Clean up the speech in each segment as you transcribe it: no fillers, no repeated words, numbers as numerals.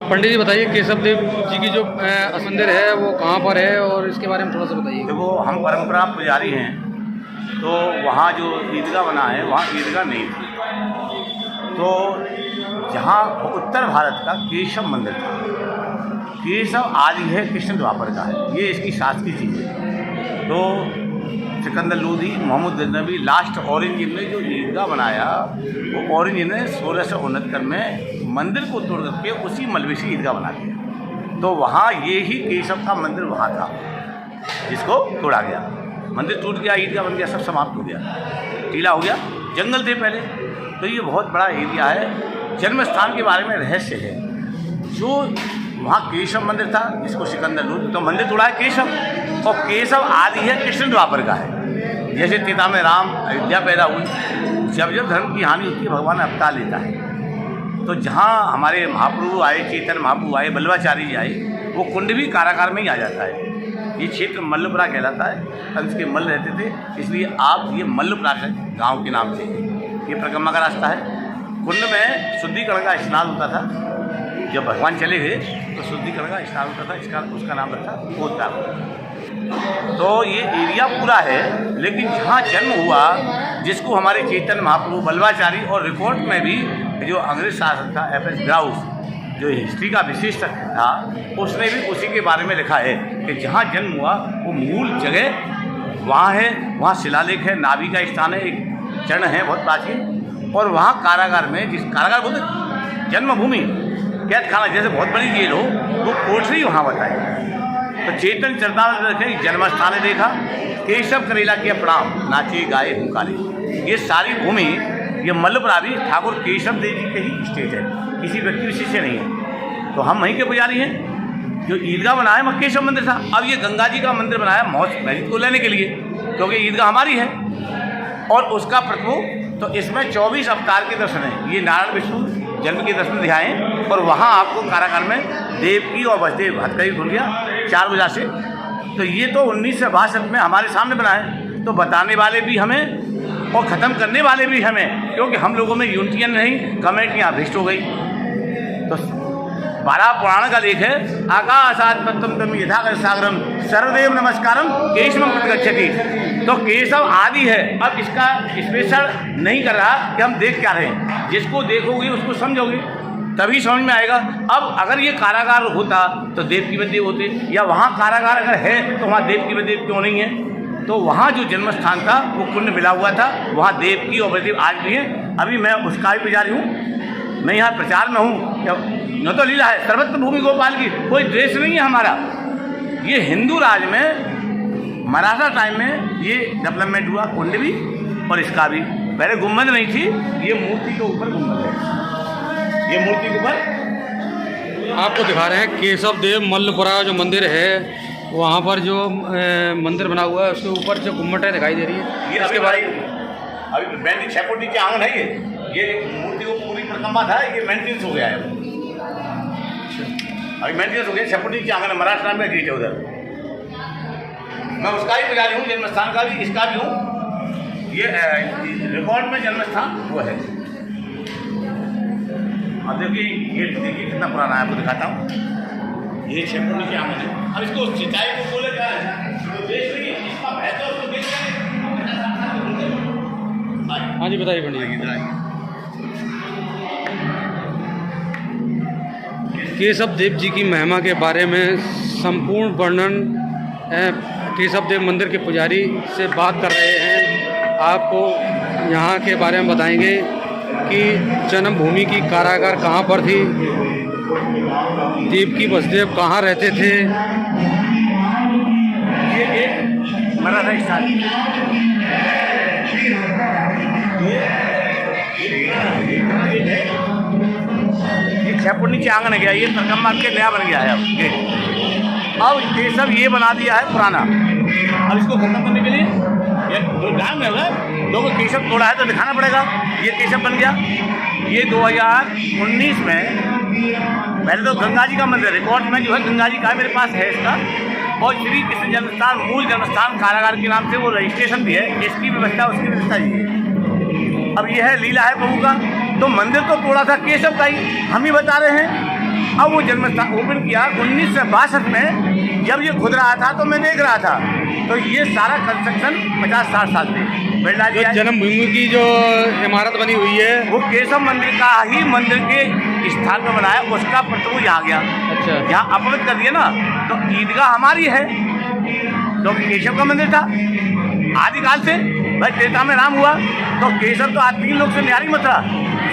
पंडित जी बताइए, केशव देव जी की जो मंदिर है वो कहाँ पर है और इसके बारे में थोड़ा सा बताइए। देखो, हम परंपरा पुजारी हैं, तो वहाँ जो ईदगाह बना है वहाँ ईदगाह नहीं थी। तो जहाँ उत्तर भारत का केशव मंदिर था, केशव आदि है कृष्ण द्वापर का है, ये इसकी शास्त्रीय चीज़ है। तो सिकंदर लोधी, मोहम्मद गजनवी, लास्ट औरंगजेब ने जो ईदगाह बनाया वो औरंगजेब ने 1669 में मंदिर को तोड़ करके उसी मलबे से ईदगाह बना दिया। तो वहाँ ये ही केशव का मंदिर वहाँ था जिसको तोड़ा गया। मंदिर टूट गया, ईदगाह बन गया, सब समाप्त हो गया, टीला हो गया, जंगल थे पहले। तो ये बहुत बड़ा एरिया है। जन्म स्थान के बारे में रहस्य है। जो वहाँ केशव मंदिर था जिसको सिकंदर लोधी, तो मंदिर तोड़ा है केशव, और केशव आदि है कृष्ण द्वापर का है। जैसे त्रेता में राम अयोध्या पैदा हुई, जब जब धर्म की हानि होती है भगवान अवतार लेता है। तो जहाँ हमारे महाप्रभु आए, चैतन्य महाप्रभु आए, बल्लभाचार्य जी आए, वो कुंड भी कारागार में ही आ जाता है। ये क्षेत्र मल्लपुरा कहलाता है, तब इसके मल्ल रहते थे, इसलिए आप ये मल्लपुरा गांव के नाम से ये परिक्रमा का रास्ता है। कुंड में शुद्धिकरण का स्नान होता था। जब भगवान चले गए तो शुद्धिकरण का स्नान होता था, इसका उसका नाम रखा गोताखोर। तो ये एरिया पूरा है, लेकिन जहाँ जन्म हुआ, जिसको हमारे चैतन्य महाप्रभु, बल्लभाचार्य और रिकॉर्ड में भी जो अंग्रेज शासक था F.S. ग्राउस, जो हिस्ट्री का विशेषज्ञ था, उसने भी उसी के बारे में लिखा है कि जहाँ जन्म हुआ वो मूल जगह वहाँ है। वहाँ शिलालेख है, नाभि का स्थान है, एक चरण है बहुत प्राचीन। और वहाँ कारागार में, जिस कारागार बोलते जन्मभूमि, कैद खाना जैसे बहुत बड़ी जेल हो, वो कोठरी वहाँ बताई। तो चेतन चरतावत देखे, जन्मस्थान देखा, केशव करेला किया प्रणाम, नाचे गाए हुंकारे। ये सारी भूमि, ये मल्लपुरा भी ठाकुर केशव देव जी के ही स्टेट है, किसी व्यक्ति विशेष से नहीं है। तो हम वहीं के पुजारी हैं। जो ईदगाह बनाया वह केशव मंदिर था। अब ये गंगा जी का मंदिर बनाया मस्जिद को लेने के लिए, क्योंकि ईदगाह हमारी है और उसका प्रतिरूप। तो इसमें 24 अवतार के दर्शन हैं। ये नारायण विष्णु जन्म के दर्शन दिखाएँ, और वहाँ आपको कारागार में देवकी और वसुदेव हथकड़ी खुल गया 4 बजे से। तो ये तो 1962 में हमारे सामने बना है। तो बताने वाले भी हमें और ख़त्म करने वाले भी हमें, क्योंकि हम लोगों में यूनिटियन नहीं, कमेटियाँ भ्रष्ट हो गई। तो 12 पुराण का लेख है, आकाशात्मत्वं तम यथाकर सागरम सर्वदेव नमस्कारम केशवम प्रतिगच्छति। तो केशव आदि है। अब इसका स्पेशल नहीं कर रहा कि हम देख क्या रहे हैं, जिसको देखोगे उसको समझोगे तभी समझ में आएगा। अब अगर ये कारागार होता तो देव की देव होते, या वहाँ कारागार अगर है तो वहाँ देव की देव क्यों नहीं है। तो वहाँ जो जन्म स्थान था वो कुंड मिला हुआ था, वहाँ देव की और बलदेव आज भी है। अभी मैं उसका भी पुजारी हूँ, मैं यहाँ प्रचार में हूँ। न तो लीला है, सर्वत्र भूमि गोपाल की, कोई द्वेष नहीं है हमारा। ये हिंदू राज में मराठा टाइम में ये डेवलपमेंट हुआ, कुंड भी और इसका भी। पहले गुम्बद नहीं थी, ये मूर्ति के ऊपर गुम्बद है। ये मूर्ति के ऊपर आपको दिखा रहे हैं केशव देव मल्लपुरा जो मंदिर है, वहाँ पर जो मंदिर बना हुआ है उसके ऊपर जो गुम्बटें दिखाई दे रही है। ये इसके बारे अभी बैंड 6 फुट नीचे आंगन है। ये मूर्ति को पूरी परिक्रमा था, ये मेंटेनेंस हो गया है। अभी मेंटेनेंस हो गया, 6 फुट नीचे आंगन है, महाराष्ट्र में गेट है उधर। मैं उसका ही पुजारी हूँ, जन्म स्थान का भी, इसका भी हूँ। ये रिकॉर्ड में जन्म स्थान वो है। अब देखिए कितना पुराना है, आपको दिखाता हूँ। ये 6 फुट नीचे आंगन है। अब इसको सिंचाई को बोले क्या है, तो देख रही है, इसका बेहतर उसको देख रहे। हाँ जी बताइए पंडित जी। केशव देव जी की महिमा के बारे में संपूर्ण वर्णन केशव देव मंदिर के पुजारी से बात कर रहे हैं। आपको यहाँ के बारे में बताएंगे कि जन्मभूमि की कारागार कहाँ पर थी, देवकी वसुदेव कहाँ रहते थे। ये एक मराठा स्थान, ये 6 फुट नीचे आंगन गया, ये परिक्रमा के नया बन गया है अब गेट। अब ये सब ये बना दिया है पुराना। अब इसको खत्म करने के लिए ये ध्यान में होगा, लोगों को केशव तोड़ा है तो दिखाना पड़ेगा। ये केशव बन गया। ये 2019 में पहले तो गंगा जी का मंदिर रिकॉर्ड में जो है गंगा जी का मेरे पास है इसका, और श्री कृष्ण जन्मस्थान मूल जन्मस्थान कारागार के नाम से वो रजिस्ट्रेशन भी है। इसकी व्यवस्था उसकी व्यवस्था ये है। अब ये है लीला है प्रभु का। तो मंदिर तो तोड़ा था केशव का ही, हम ही बता रहे हैं। अब वो जन्म स्थान ओपन किया 1962 में। जब ये खुद रहा था तो मैं देख रहा था, तो ये सारा कंस्ट्रक्शन 50-60 साल से बिल्डा जो जन्मभूमि की जो इमारत बनी हुई है वो केशव मंदिर का ही मंदिर के स्थान पर बनाया, उसका प्रतिमा यहाँ गया। अच्छा, यहाँ अपवित्र कर दिया ना, तो ईदगाह हमारी है, तो केशव का मंदिर था आदिकाल से। भाई त्रेता में राम हुआ तो केशव तो आज 3 लोग से न्यारी मथुरा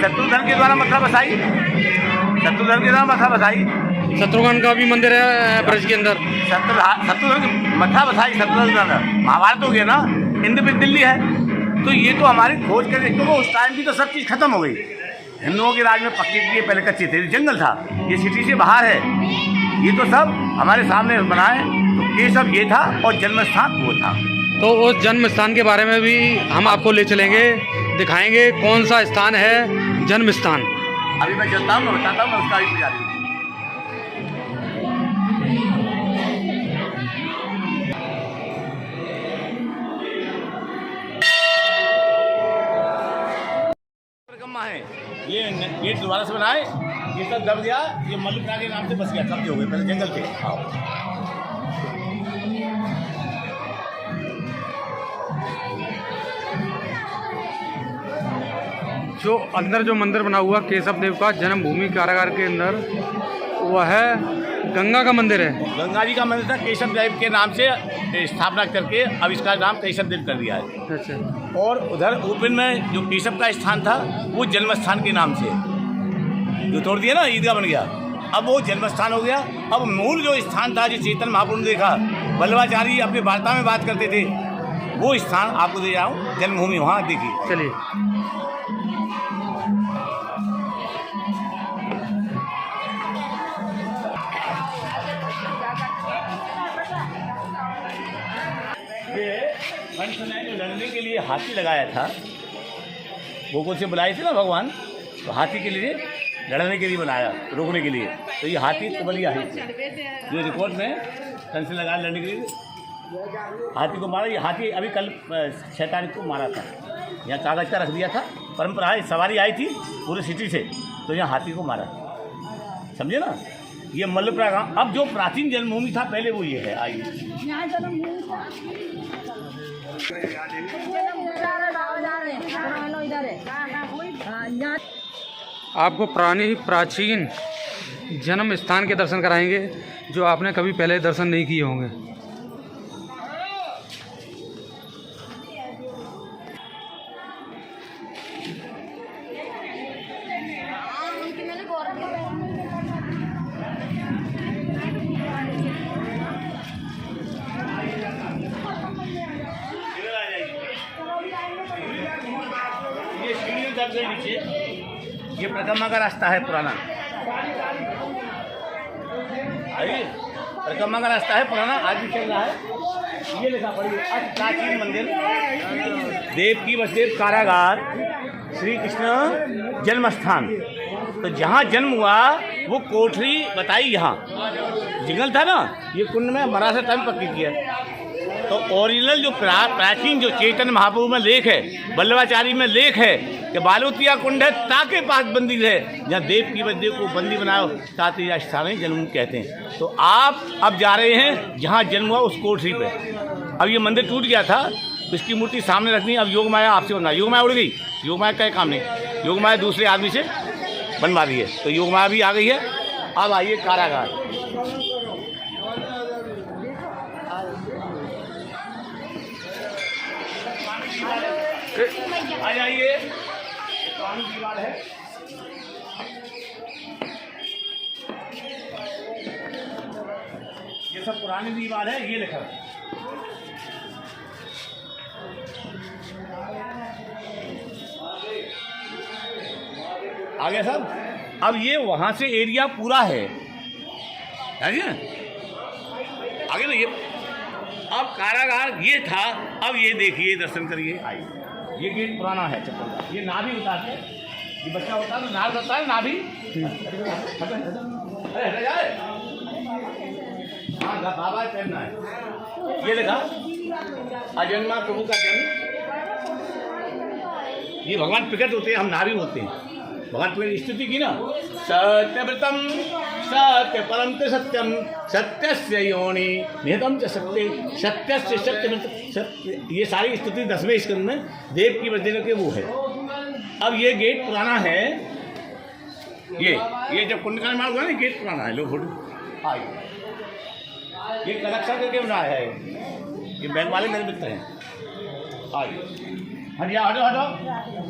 शत्रुघ्न के द्वारा मथुरा बसाई, शत्रुघ्न के द्वारा मथुरा बसाई। शत्रुघ्न का भी मंदिर है ब्रज के अंदर, शत्रुघ्न मथुरा बसाई, शत्रुघ्न महाभारत हो गया ना, इंद्रप्रस्थ दिल्ली है। तो ये तो हमारी खोज कर, क्योंकि उस टाइम की तो सब चीज़ खत्म हो गई। हिंदुओं के राज में पक्के किए, पहले कच्चे थे, जंगल था, ये सिटी से बाहर है, ये तो सब हमारे सामने बनाए। तो ये सब ये था और जन्म स्थान वो था। तो उस जन्म स्थान के बारे में भी हम आपको ले चलेंगे, दिखाएंगे कौन सा स्थान है जन्म स्थान। अभी मैं चलता हूँ, मैं बताता हूँ, मैं उसका भी पुजारी हूँ। परिक्रमा है, ये गेट दोबारा से बनाए, ये सब दब गया, ये मल्लिका के नाम से बस गया, कब्जे हो गए, पहले जंगल थे। जो अंदर जो मंदिर बना हुआ केशव देव का जन्मभूमि कारागार के अंदर, वह है गंगा का मंदिर है। गंगा जी का मंदिर था, केशव देव के नाम से स्थापना करके अब इसका नाम केशव देव कर दिया है। अच्छा, और उधर ओपन में जो केशव का स्थान था वो जन्म स्थान के नाम से जो तोड़ दिया ना, ईदगाह बन गया, अब वो जन्म स्थान हो गया। अब मूल जो स्थान था, जो चेतन महाप्रभु ने देखा, वल्लभाचार्य अपने वार्ता में बात करते थे, वो स्थान आपको दे जाऊँ, जन्मभूमि, वहाँ देखिए। चलिए। कंस ने जो लड़ने के लिए हाथी लगाया था, गोकुल से बुलाए थे ना भगवान, तो हाथी के लिए लड़ने के लिए बनाया, रोकने के लिए। तो ये हाथी को बलिया है, जो रिकॉर्ड में कंस ने लगाया लड़ने के लिए, हाथी को मारा। ये हाथी अभी कल 6 तारीख को मारा था, यहाँ कागज़ का रख दिया था, परंपरा है, सवारी आई थी पूरे सिटी से, तो यहाँ हाथी को मारा, समझे ना। ये मल्लपुरा गाँव, अब जो प्राचीन जन्मभूमि था पहले वो ये है। आइए, आपको प्राचीन जन्म स्थान के दर्शन कराएंगे जो आपने कभी पहले दर्शन नहीं किए होंगे। नीचे ये परिक्रमा का रास्ता है पुराना, परिक्रमा का रास्ता है पुराना, आज भी चल रहा है। ये लिखा पढ़िए, प्राचीन मंदिर देव की वसुदेव कारागार श्री कृष्ण जन्म स्थान। तो जहाँ जन्म हुआ वो कोठरी बताई, यहाँ जंगल था ना, ये कुंड में मरा से टाइम पक्की किया। तो ओरिजिनल जो प्राचीन जो चेतन महाप्रभु में लेख है, वल्लभाचार्य में लेख है कि बालोतिया कुंड है, ताके पास बंदी है, जहाँ देव की वसुदेव को बंदी बनाओ, ताते स्थान जन्म कहते हैं। तो आप अब जा रहे हैं जहाँ जन्म हुआ उस कोठरी पे। अब ये मंदिर टूट गया था, तो इसकी मूर्ति सामने रखनी। अब योग माया आपसे बनना, योग माया उड़ गई, योग माया का काम नहीं, योग माया दूसरे आदमी से बनवा दी है, तो योग माया भी आ गई है। अब आइए कारागार, आ जाइए, पुरानी दीवार है, ये सब पुरानी दीवार है, ये लिखा है। आगे सब, अब ये वहां से एरिया पूरा है, आगे ना ये, अब कारागार ये था। अब ये देखिए, दर्शन करिए, आइए। ये गेट पुराना है चप्पल का, ये नाभि बताते हैं, ये बच्चा होता है तो नाल होता है, नाभि। अरे हट जाए, हाँ बाबा पहनना है। ये देखा अजन्मा प्रभु का जन्म, ये भगवान प्रकट होते हैं, हम नाभि होते हैं। भगवान प्रकट स्तुति की ना, सत्यव्रतम सत्य परम च सत्यम सत्यस्य योनि निहितम च सत्य सत्यस्य सत्य। ये सारी स्तुति 10वें स्कंद में देव की वजह के वो है। अब ये गेट पुराना है, ये जब कुंड का निर्माण हुआ ना, गेट पुराना है। लो फोटो आइए, ये कलेक्शन करके बनाया है, ये बैंक वाले मेरे मित्र हैं। आइए हटिया हटो हटो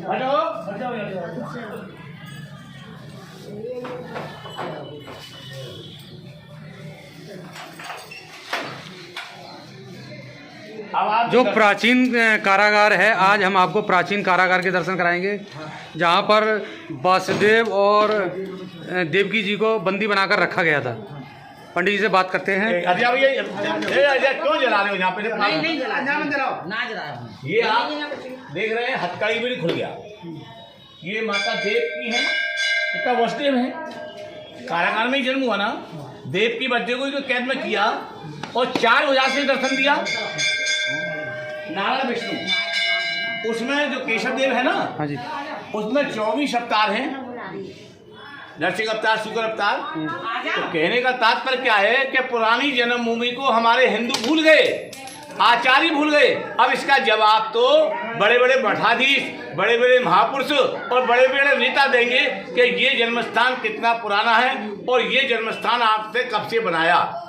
हटो हटो। जो प्राचीन कारागार है, आज हम आपको प्राचीन कारागार के दर्शन कराएंगे, जहाँ पर वासुदेव और देवकी जी को बंदी बनाकर रखा गया था। पंडित जी से बात करते हैं। अच्छा भैया क्यों जला रहे हो यहाँ पे? नहीं जलाओ। ये आप देख रहे हैं हथकड़ी भी खुल गया। ये माता देव की है, पिता वासुदेव है। कारागार में ही जन्म हुआ ना, देव की बच्चे को कैद में किया और 4 वजह से दर्शन दिया। नारायण विष्णु, उसमें जो केशव देव है ना, हाँ जी, उसमें 24 अवतार हैं, नरसिंह अवतार, शुक्र अवतार। तो कहने का तात्पर्य क्या है कि पुरानी जन्मभूमि को हमारे हिंदू भूल गए, आचार्य भूल गए। अब इसका जवाब तो बड़े बड़े मठाधीश, बड़े बड़े महापुरुष और बड़े बड़े नेता देंगे कि ये जन्मस्थान कितना पुराना है और ये जन्मस्थान आपने कब से बनाया।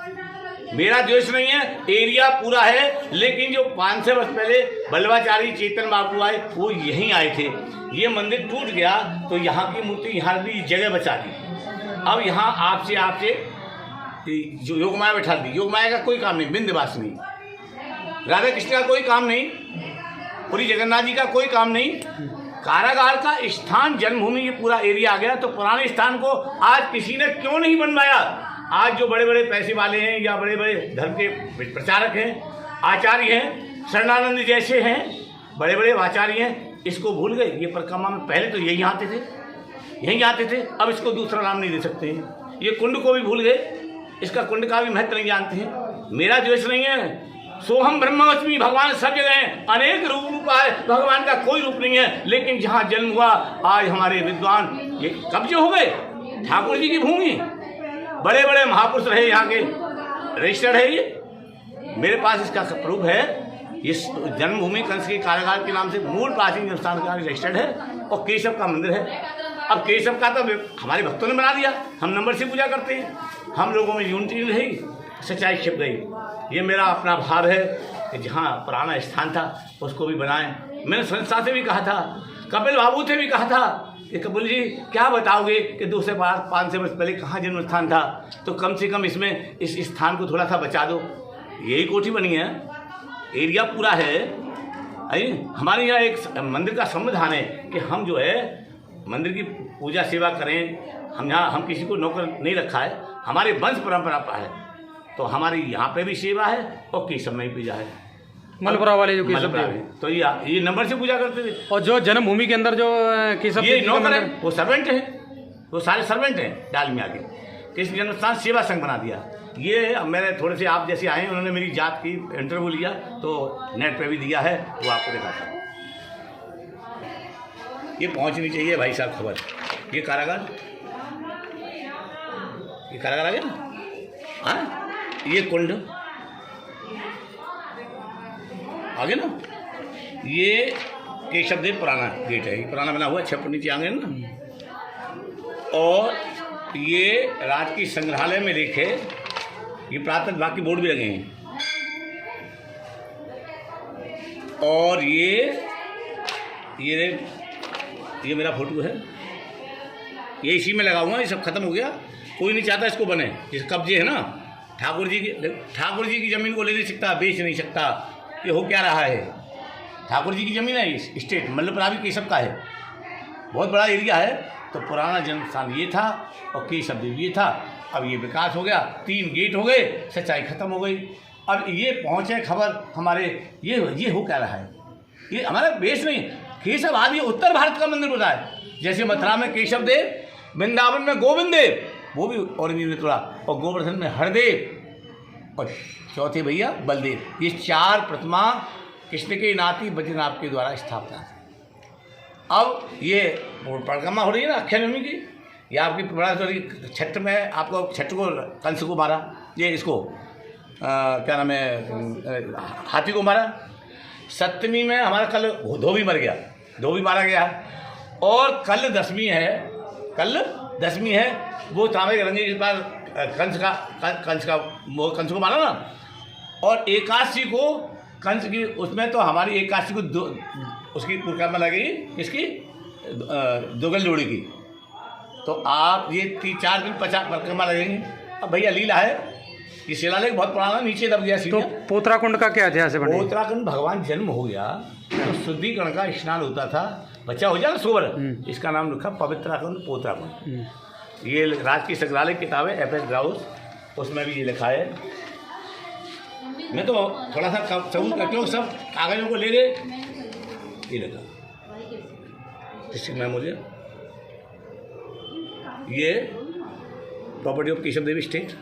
मेरा द्वेष नहीं है, एरिया पूरा है, लेकिन जो 500 वर्ष पहले बल्लभाचारी चेतन बाबू आए, वो यहीं आए थे। ये मंदिर टूट गया तो यहाँ की मूर्ति यहाँ भी जगह बचा दी। अब यहाँ आपसे जो योगमाया बैठा दी, योगमाया का कोई काम नहीं, विंध्यवासिनी, राधा कृष्ण का कोई काम नहीं, पूरी जगन्नाथ जी का कोई काम नहीं। कारागार का स्थान जन्मभूमि ये पूरा एरिया आ गया, तो पुराने स्थान को आज किसी ने क्यों नहीं बनवाया? आज जो बड़े बड़े पैसे वाले हैं या बड़े बड़े धर्म के प्रचारक हैं, आचार्य हैं, शरणानंद जैसे हैं, बड़े बड़े आचार्य हैं, इसको भूल गए। ये परिक्रमा में पहले तो यहीं आते थे, अब इसको दूसरा नाम नहीं दे सकते हैं। ये कुंड को भी भूल गए, इसका कुंड का भी महत्व नहीं जानते हैं। मेरा द्वेष नहीं है, सोहम ब्रह्मास्मि, भगवान सब जगह हैं, अनेक रूप है, भगवान का कोई रूप नहीं है। लेकिन जहाँ जन्म हुआ, आज हमारे विद्वान ये कब्जे हो गए। ठाकुर जी की भूमि, बड़े बड़े महापुरुष रहे, यहाँ के रजिस्टर्ड है। ये मेरे पास इसका प्रूफ है। इस जन्मभूमि कंस के कारागार के नाम से मूल प्राचीन जन्मस्थान का रजिस्टर्ड है और केशव का मंदिर है। अब केशव का तो हमारे भक्तों ने बना दिया, हम नंबर से पूजा करते हैं। हम लोगों में यूनिटी नहीं रही, सच्चाई छिप गई। ये मेरा अपना भाव है कि जहाँ पुराना स्थान था उसको भी बनाएं। मैंने संस्था से भी कहा था, कपिल बाबू से भी कहा था कि कपिल जी क्या बताओगे कि 2 से 500 वर्ष पहले कहाँ जन्म स्थान था, तो कम से कम इसमें इस स्थान को थोड़ा सा बचा दो। यही कोठी बनी है, एरिया पूरा है। हमारे यहाँ एक मंदिर का संविधान है कि हम जो है मंदिर की पूजा सेवा करें। हम किसी को नौकर नहीं रखा है, हमारे वंश परंपरा पर है, तो हमारी यहाँ पे भी सेवा है और केशव में भी पूजा है। मलपुरा वाले जो केशव है, तो ये नंबर से पूजा करते थे। और जो जन्मभूमि के अंदर जो केशव ये नौकर है, वो सर्वेंट है, वो सारे सर्वेंट हैं डाल में आके। कृष्ण जन्मस्थान सेवा संघ बना दिया। ये मेरे थोड़े से आप जैसे आए, उन्होंने मेरी जात की इंटरव्यू लिया तो नेट पे भी दिया है, वो आपको दिखाता हूँ। ये पहुँचनी चाहिए भाई साहब खबर। ये कारागार आ गया ना, हाँ, ये कुंड आ गया ना, ये केशव देव पुराना गेट है, ये पुराना बना हुआ है, 6 फुट नीचे आ गए ना। और ये राजकीय संग्रहालय में देखे, ये पुरातन बाकी बोर्ड भी लगे हैं। और ये मेरा फोटो है, ये इसी में लगा हुआ, ये सब खत्म हो गया। कोई नहीं चाहता इसको बने, जिस कब्जे है ना, ठाकुर जी की ज़मीन को ले नहीं सकता, बेच नहीं सकता। ये हो क्या रहा है? ठाकुर जी की ज़मीन है, स्टेट मल्लपुरा भी केशव का है, बहुत बड़ा एरिया है। तो पुराना जन्म स्थान ये था और केशव देव ये था। अब ये विकास हो गया, 3 गेट हो गए, सच्चाई खत्म हो गई। अब ये पहुँचे खबर हमारे, ये हो क्या रहा है? ये हमारा बेस नहीं। केशव आदि उत्तर भारत का मंदिर होता है, जैसे मथुरा में केशव देव, वृंदावन में गोविंद देव, वो भी औरंगजेब ने तोड़ा, और गोवर्धन में हरदेव, और चौथे भैया बलदेव। ये 4 प्रतिमा कृष्ण के नाती बद्रीनाथ के द्वारा स्थापना है। अब ये परिक्रमा हो रही है ना अक्षय नवमी की, ये आपकी बड़ा सॉरी छठ में आपको छठ को कंस को मारा, ये इसको क्या नाम है हाथी को मारा। सप्तमी में हमारा कल धोबी मर गया, धोबी मारा गया। और कल दसवीं है, वो तांबे के रंगे के पास कंस को मारा ना। और एकादशी को कंस की उसमें तो हमारी एकादशी को उसकी परिक्रमा लगेगी, किसकी दोगल जोड़ी की। तो आप ये 3-4 दिन 50 परिक्रमा लगेंगी। अब भैया लीला है, ये शिलालेख बहुत पुराना नीचे दब गया सीधा। तो पोतराकुंड का क्या इतिहास है पंडित? पोतराकुंड भगवान जन्म हो गया तो शुद्धिकरण का स्नान होता था, बच्चा हो जाए सोबर, इसका नाम लिखा पवित्राकुंड पोतराकुंड। ये राज की संग्रहालय किताब है FS ग्राउस, उसमें भी ये लिखा है। मैं तो थोड़ा सा सबूत करती हूँ, सब कागजों को ले गए, ये लिखा डिस्ट्रिक्ट मेमोरियल, ये property of Keshav Devi state.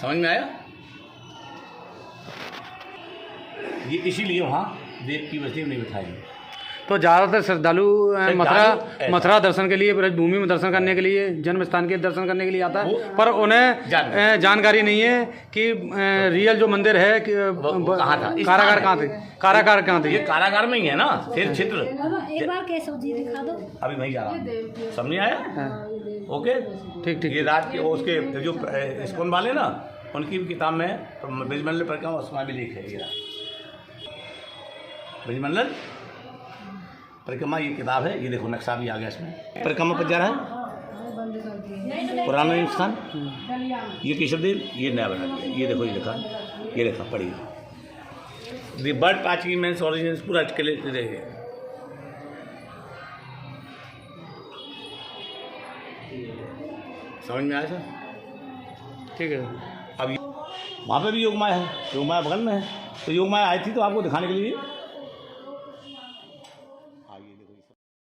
समझ में आया? ये इसीलिए वहाँ देव की बस्ती नहीं बिठाएंगे। तो ज़्यादातर श्रद्धालु मथुरा दर्शन के लिए, ब्रजभूमि में दर्शन करने के लिए, जन्म स्थान के दर्शन करने के लिए आता है, पर उन्हें जानकारी नहीं है कि रियल जो मंदिर है कहाँ था, कारागार कहाँ थे, कारागार कहाँ थे। ये कारागार में ही है ना, सिर क्षेत्र। एक बार केशव जी दिखा दो, अभी वहीं जा रहा हूँ, समझ में आया? ओके, ठीक ठीक। ये रात के उसके जो इस्कॉन वाले ना, उनकी भी किताब में ब्रजमंडल परिक्रमा उसमें भी लिख है। ये ब्रजमंडल परिक्रमा ये किताब है, ये देखो नक्शा भी आ गया इसमें। परिक्रमा पर जा रहा है पुराना स्थान, ये केशवदेव, ये नया बना दिया। ये देखो ये लिखा पढ़िए, द बर्ड पाचकी मेंस ओरिजिन पूरा क्लियर रहेगा। समझ में आया सर? ठीक है। अब वहाँ पे भी योगमाया है, योगमाया बगल में है। तो योगमाया आई थी तो आपको दिखाने के लिए